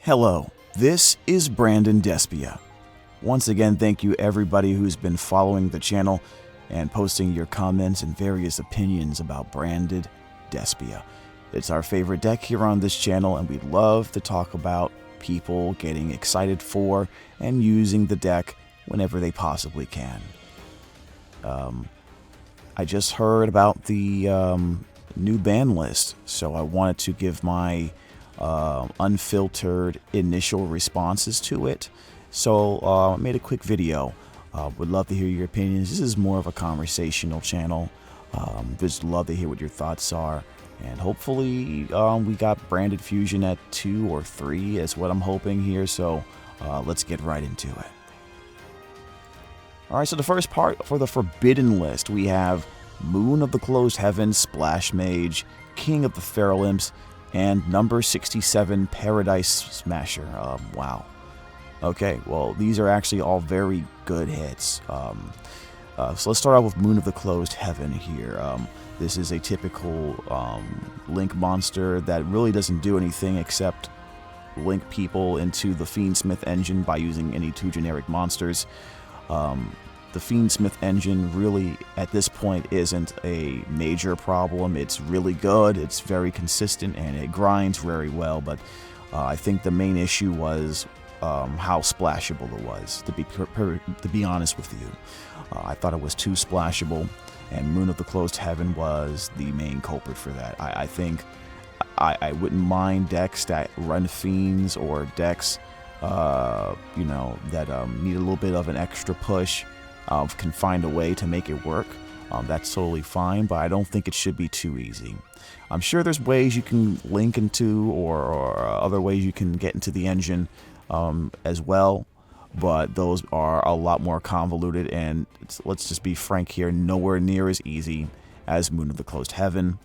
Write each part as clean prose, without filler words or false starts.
Hello, this is Brandon Despia. Once again, thank you everybody who's been following the channel and posting your comments and various opinions about branded Despia. It's our favorite deck here on this channel, and we love to talk about people getting excited for and using the deck whenever they possibly can. I just heard about the new ban list, so I wanted to give my unfiltered initial responses to it. So I made a quick video. Would love to hear your opinions. This is more of a conversational channel. Just love to hear what your thoughts are. And hopefully we got branded fusion at 2 or 3 is what I'm hoping here. So let's get right into it. Alright, so the first part for the forbidden list, we have Moon of the Closed Heavens, Splash Mage, King of the Feral Imps, and number 67 Paradise Smasher. Wow. Okay, well, these are actually all very good hits. So let's start out with Moon of the Closed Heaven here. This is a typical link monster that really doesn't do anything except link people into the Fiendsmith engine by using any 2 generic monsters. The Fiendsmith engine really, at this point, isn't a major problem. It's really good, it's very consistent, and it grinds very well, but I think the main issue was how splashable it was, to be honest with you. I thought it was too splashable, and Moon of the Closed Heaven was the main culprit for that. I think I wouldn't mind decks that run Fiends or decks that need a little bit of an extra push. Can find a way to make it work. That's totally fine, but I don't think it should be too easy. I'm sure there's ways you can link into or other ways you can get into the engine as well, but those are a lot more convoluted, and let's just be frank here, nowhere near as easy as Moon of the Closed Heaven.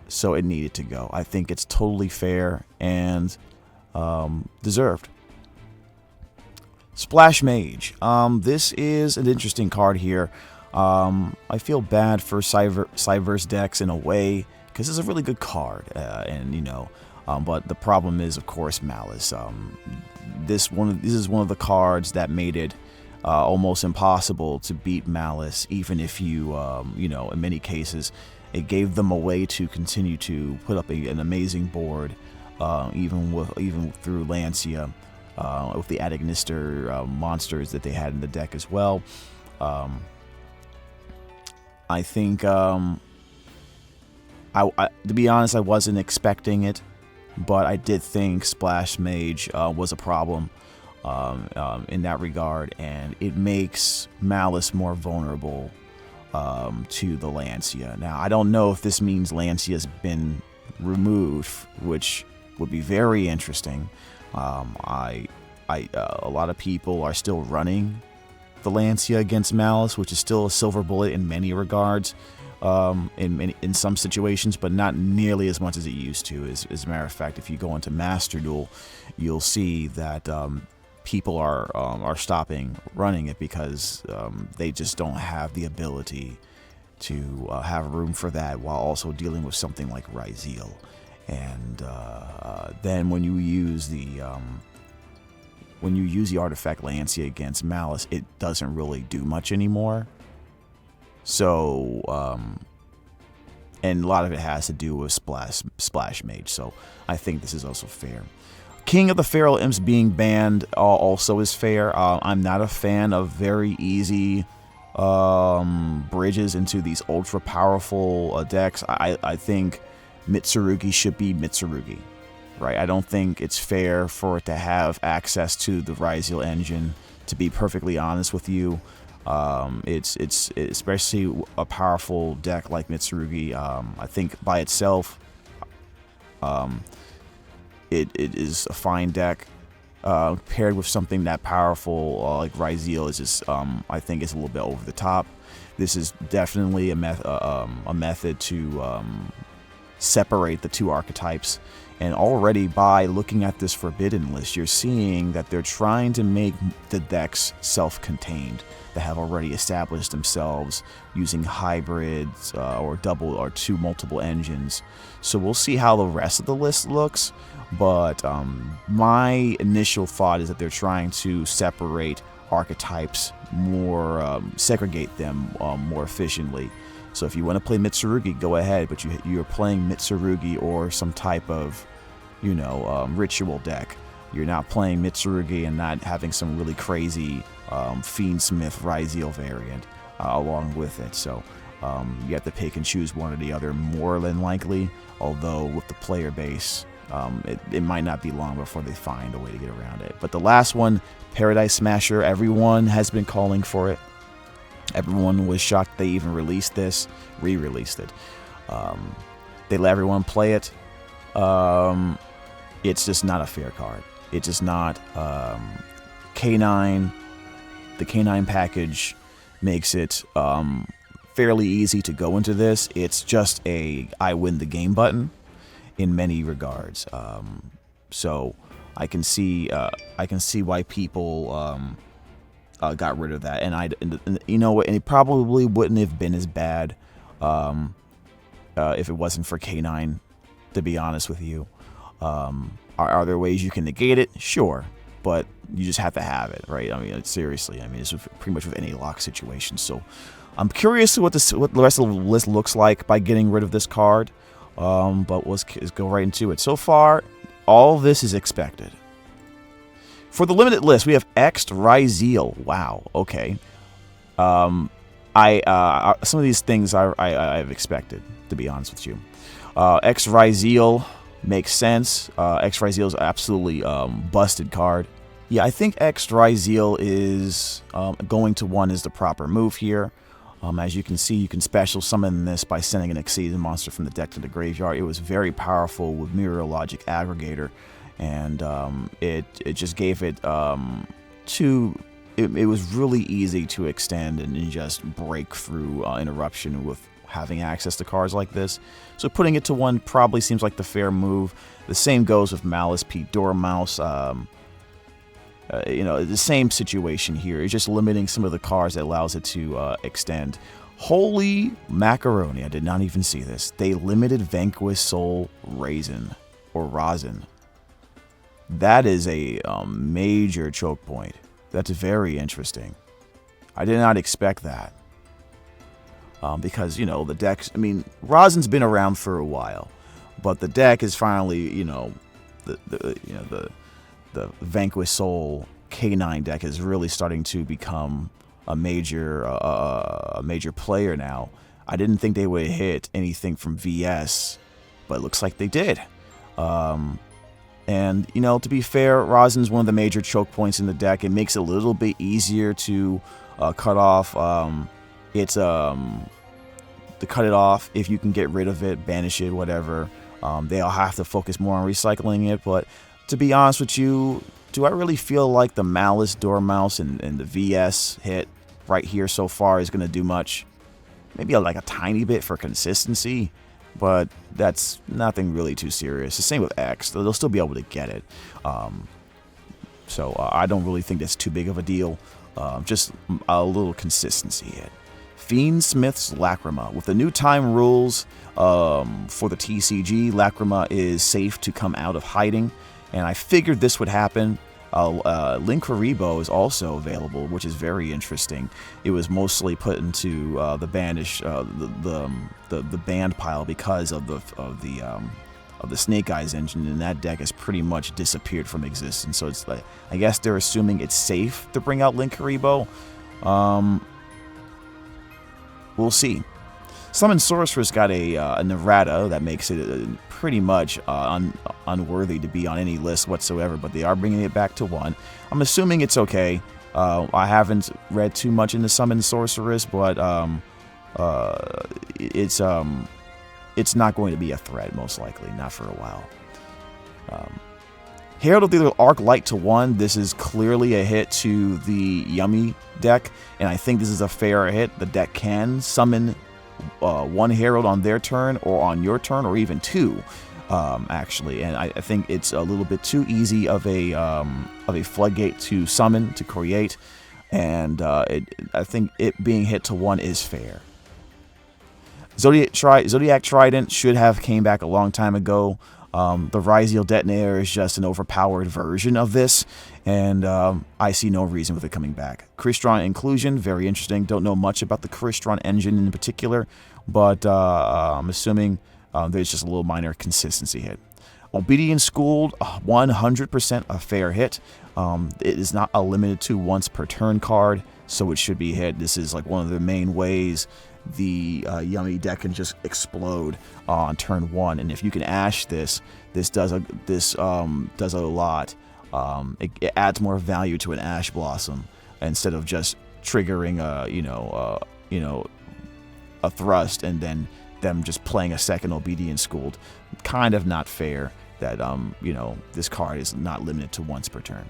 So it needed to go. I think it's totally fair and deserved. Splash Mage. This is an interesting card here. I feel bad for Cyverse decks in a way, because it's a really good card, but the problem is, of course, Malice. This is one of the cards that made it almost impossible to beat Malice, even if you, in many cases, it gave them a way to continue to put up an amazing board, even through Lancia. With the Adagnister monsters that they had in the deck as well. I think, to be honest, I wasn't expecting it, but I did think Splash Mage was a problem in that regard, and it makes Malice more vulnerable to the Lancia. Now, I don't know if this means Lancia's been removed, which would be very interesting. A lot of people are still running the Lancia against Malice, which is still a silver bullet in many regards, in some situations, but not nearly as much as it used to. As a matter of fact, if you go into Master Duel, you'll see that people are stopping running it because they just don't have the ability to have room for that while also dealing with something like Ryzeal. And then when you use the artifact Lancia against Malice, it doesn't really do much anymore. So, and a lot of it has to do with Splash Mage. So I think this is also fair. King of the Feral Imps being banned also is fair. I'm not a fan of very easy bridges into these ultra powerful decks. I think Mitsurugi should be Mitsurugi, right? I don't think it's fair for it to have access to the Ryzeal engine, to be perfectly honest with you. It's especially a powerful deck like Mitsurugi. I think by itself, it is a fine deck. Paired with something that powerful like Ryzeal is just, I think it's a little bit over the top. This is definitely a method to separate the 2 archetypes And already by looking at this forbidden list, you're seeing that they're trying to make the decks self-contained that have already established themselves using hybrids or double or multiple engines. So we'll see how the rest of the list looks. But my initial thought is that they're trying to separate archetypes more, segregate them more efficiently. So if you want to play Mitsurugi, go ahead, but you're playing Mitsurugi or some type of, ritual deck. You're not playing Mitsurugi and not having some really crazy Fiendsmith Ryzeal variant along with it. So you have to pick and choose one or the other more than likely, although with the player base, it might not be long before they find a way to get around it. But the last one, Paradise Smasher, everyone has been calling for it. Everyone was shocked they even released this, re-released it. They let everyone play it. It's just not a fair card. It's just not. K9, the K9 package makes it fairly easy to go into this. It's just a I win the game button in many regards. So I can see why people got rid of that, and it probably wouldn't have been as bad if it wasn't for K9. To be honest with you, are there ways you can negate it? Sure, but you just have to have it, right? I mean, seriously. I mean, it's pretty much with any lock situation. So I'm curious what the rest of the list looks like by getting rid of this card. But let's go right into it. So far, all this is expected. For the limited list, we have X'd Ryzeal. Wow. Okay. Some of these things I've expected, to be honest with you. X'd Ryzeal makes sense. X'd Ryzeal is absolutely busted card. Yeah, I think X'd Ryzeal is going to 1 is the proper move here. As you can see, you can special summon this by sending an exceeded monster from the deck to the graveyard. It was very powerful with Mirror Logic Aggregator, and it just gave it it was really easy to extend and just break through Interruption with having access to cards like this. So putting it to 1 probably seems like the fair move. The same goes with Malice Pete Dormouse. The same situation here. It's just limiting some of the cards that allows it to extend. Holy macaroni, I did not even see this. They limited Vanquish Soul Raisin, or Rosin. That is a major choke point. That's very interesting. I did not expect that. Because, the decks, Rosin's been around for a while, but the deck is finally, the Vanquish Soul K9 deck is really starting to become a major player now. I didn't think they would hit anything from VS, but it looks like they did. And, to be fair, Rosin's one of the major choke points in the deck. It makes it a little bit easier to cut off. To cut it off, if you can get rid of it, banish it, whatever. They'll have to focus more on recycling it, but to be honest with you, do I really feel like the Malice Dormouse and the VS hit right here so far is going to do much? Maybe like a tiny bit for consistency, but that's nothing really too serious. The same with X. They'll still be able to get it. So I don't really think that's too big of a deal. Just a little consistency hit. Fiendsmith's Lacrima. With the new time rules for the TCG, Lacrima is safe to come out of hiding, and I figured this would happen. Linkuriboh is also available, which is very interesting. It was mostly put into the banish, the banned pile because of the Snake Eyes engine, and that deck has pretty much disappeared from existence. So it's like, I guess they're assuming it's safe to bring out Linkuriboh. We'll see. Summon Sorceress got a Nevada that makes it pretty much unworthy to be on any list whatsoever, but they are bringing it back to 1. I'm assuming it's okay. I haven't read too much into Summon Sorceress, but it's not going to be a threat, most likely, not for a while. Herald of the Arc Light to 1. This is clearly a hit to the Yummy deck, and I think this is a fair hit. The deck can summon 1 Herald on their turn, or on your turn, or even 2. actually, and I think it's a little bit too easy of a floodgate to summon, to create, and I think it being hit to 1 is fair. Zodiac Trident should have came back a long time ago. The Ryziel Detonator is just an overpowered version of this, and I see no reason with it coming back. Crystron Inclusion, very interesting. Don't know much about the Crystron engine in particular, but I'm assuming there's just a little minor consistency hit. Obedient Schooled, 100% a fair hit. It is not a limited to once per turn card, so it should be hit. This is like one of the main ways the Yummy deck can just explode on turn 1, and if you can Ash this does a lot. It adds more value to an Ash Blossom instead of just triggering a thrust and then them just playing a second Obedient Schooled. Kind of not fair that this card is not limited to once per turn.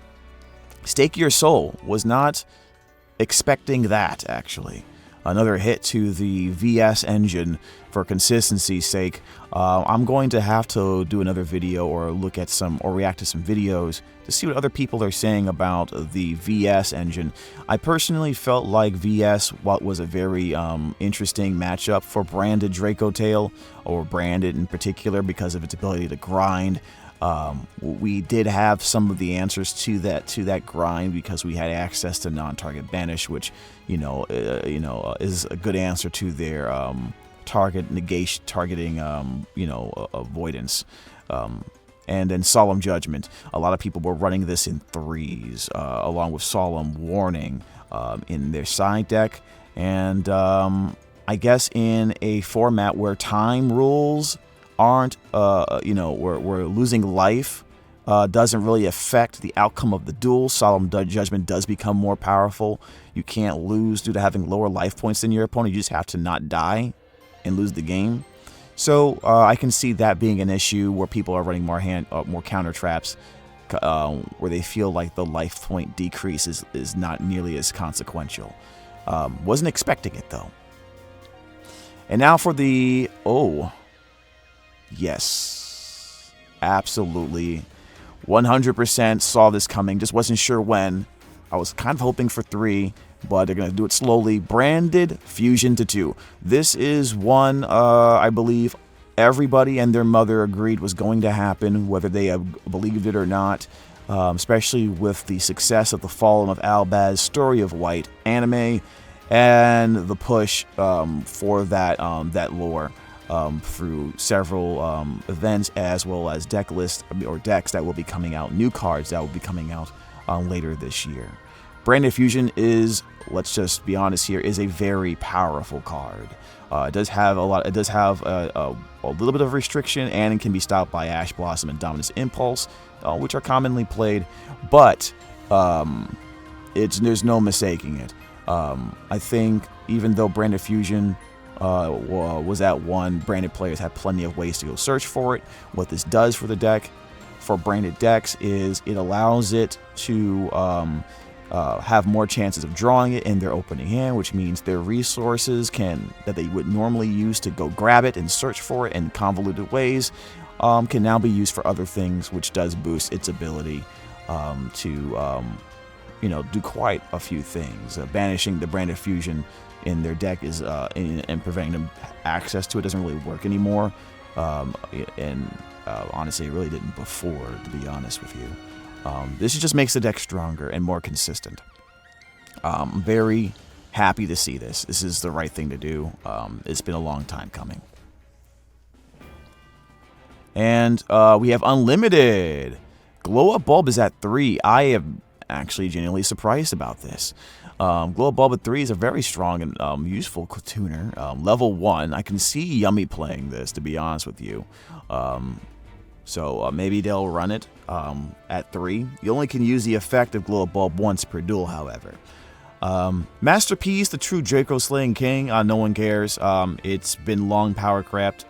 Stake Your Soul, was not expecting that, actually. Another hit to the VS engine for consistency's sake. I'm going to have to do another video or react to some videos to see what other people are saying about the VS engine. I personally felt like VS was a very interesting matchup for branded Draco Tail, or branded in particular because of its ability to grind. We did have some of the answers to that grind because we had access to non-target banish, which is a good answer to their target negation, targeting avoidance. And then Solemn Judgment. A lot of people were running this in 3s, along with Solemn Warning in their side deck, and I guess in a format where time rules aren't, where losing life doesn't really affect the outcome of the duel. Solemn Judgment does become more powerful. You can't lose due to having lower life points than your opponent. You just have to not die and lose the game. So I can see that being an issue where people are running more counter traps, where they feel like the life point decrease is not nearly as consequential. Wasn't expecting it though. And now for the yes, absolutely, 100% saw this coming. Just wasn't sure when. I was kind of hoping for 3, but they're going to do it slowly. Branded Fusion to 2. This is one I believe everybody and their mother agreed was going to happen, whether they believed it or not, especially with the success of the Fallen of Albaz Story of White anime and the push for that lore through several events, as well as deck lists or decks that will be coming out, new cards that will be coming out later this year. Branded Fusion is, let's just be honest here, is a very powerful card. It does have a little bit of restriction, and it can be stopped by Ash Blossom and Dominus Impulse, which are commonly played, but there's no mistaking it. I think even though Branded Fusion was at 1, branded players had plenty of ways to go search for it. What this does for the deck, for branded decks, is it allows it to have more chances of drawing it in their opening hand, which means their resources that they would normally use to go grab it and search for it in convoluted ways can now be used for other things, which does boost its ability to do quite a few things. Banishing the Branded Fusion in their deck is and preventing them access to it doesn't really work anymore, and honestly it really didn't before, to be honest with you. This just makes the deck stronger and more consistent. I'm very happy to see this. This is the right thing to do. It's been a long time coming. And we have Unlimited. Glow Up Bulb is at 3. I am actually genuinely surprised about this. Glow Up Bulb at 3 is a very strong and useful tuner. Level 1. I can see Yummy playing this, to be honest with you. So maybe they'll run it at 3. You only can use the effect of Glow Up Bulb once per duel, however. Masterpiece, the true Draco Slaying King. No one cares. It's been long power crept.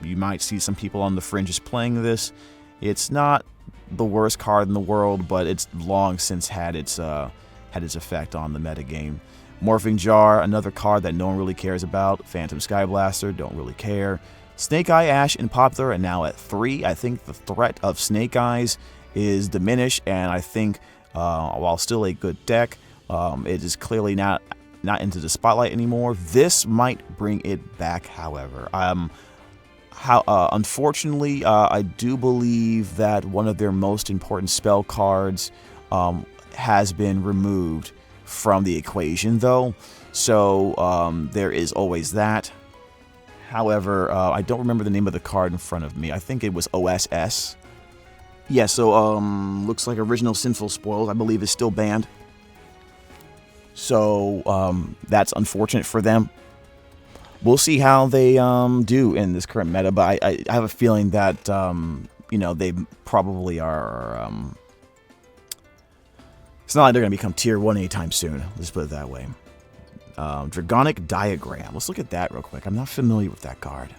You might see some people on the fringes playing this. It's not the worst card in the world, but it's long since had its effect on the metagame. Morphing Jar, another card that no one really cares about. Phantom Skyblaster, don't really care. Snake Eye, Ash, and Poplar are now at 3. I think the threat of Snake Eyes is diminished, and I think while still a good deck, it is clearly not into the spotlight anymore. This might bring it back, however. Unfortunately, I do believe that one of their most important spell cards has been removed from the equation, though. So there is always that. However, I don't remember the name of the card in front of me. I think it was OSS. Yeah, so looks like Original Sinful Spoils, I believe, is still banned. So that's unfortunate for them. We'll see how they do in this current meta, but I have a feeling that they probably are. It's not like they're going to become tier 1 anytime soon. Let's put it that way. Dragonic Diagram. Let's look at that real quick. I'm not familiar with that card.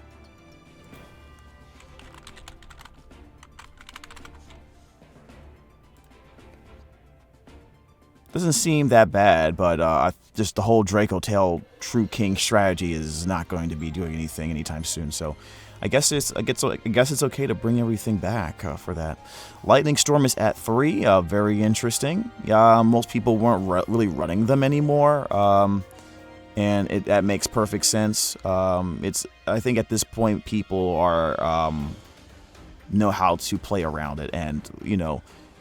Doesn't seem that bad, but just the whole Draco Tail True King strategy is not going to be doing anything anytime soon. So I guess it's okay to bring everything back for that. Lightning Storm is at 3. Very interesting. Most people weren't really running them anymore, and that makes perfect sense. I think at this point people are know how to play around it, and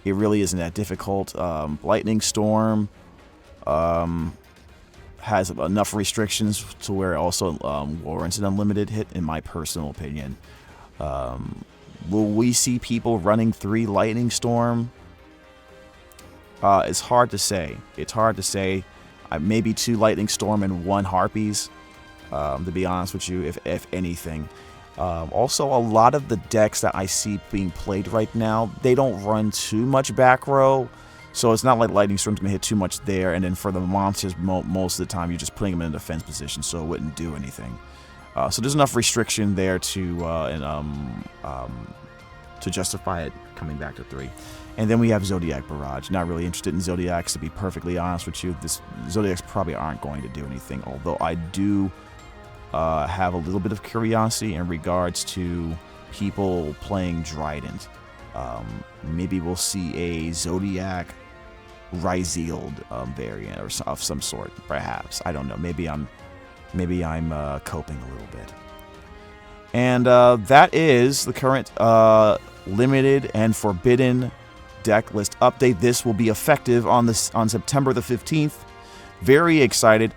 it really isn't that difficult. Lightning Storm has enough restrictions to where it also warrants an unlimited hit, in my personal opinion. Will we see people running 3 Lightning Storm? It's hard to say. Maybe 2 Lightning Storm and 1 Harpies, to be honest with you, if anything. Also, a lot of the decks that I see being played right now, they don't run too much back row. So it's not like Lightning Storm's going to hit too much there. And then for the monsters, most of the time, you're just putting them in a defense position, so it wouldn't do anything. So there's enough restriction there to justify it coming back to 3. And then we have Zodiac Barrage. Not really interested in Zodiacs, to be perfectly honest with you. Zodiacs probably aren't going to do anything, although I do have a little bit of curiosity in regards to people playing Trident. Maybe we'll see a Zodiac Ryzield variant of some sort, perhaps. I don't know. Maybe I'm coping a little bit. And that is the current limited and forbidden deck list update. This will be effective on September the 15th. Very excited.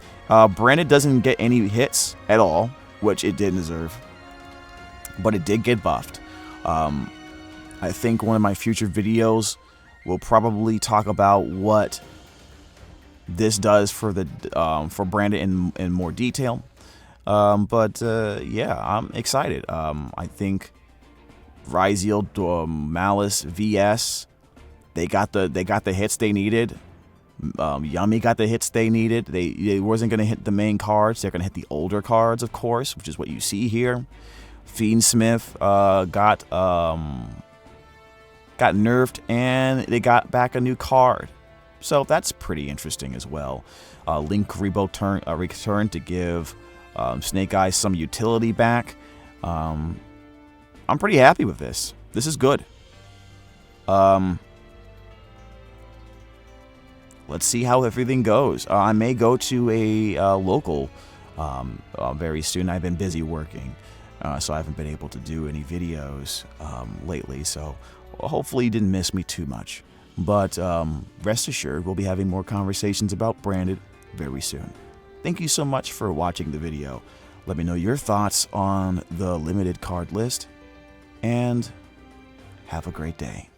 Branded doesn't get any hits at all, which it did deserve, but it did get buffed. I think one of my future videos will probably talk about what this does for Branded in more detail. Yeah, I'm excited. I think Ryzield, Malice, VS, they got the hits they needed. Yummy got the hits they needed. They wasn't going to hit the main cards. They're going to hit the older cards, of course, which is what you see here. Fiendsmith got nerfed, and they got back a new card. So that's pretty interesting as well. Link returned to give Snake Eyes some utility back. I'm pretty happy with this. This is good. Let's see how everything goes. I may go to a local very soon. I've been busy working, so I haven't been able to do any videos lately. So hopefully you didn't miss me too much. But rest assured, we'll be having more conversations about Branded very soon. Thank you so much for watching the video. Let me know your thoughts on the limited card list, and have a great day.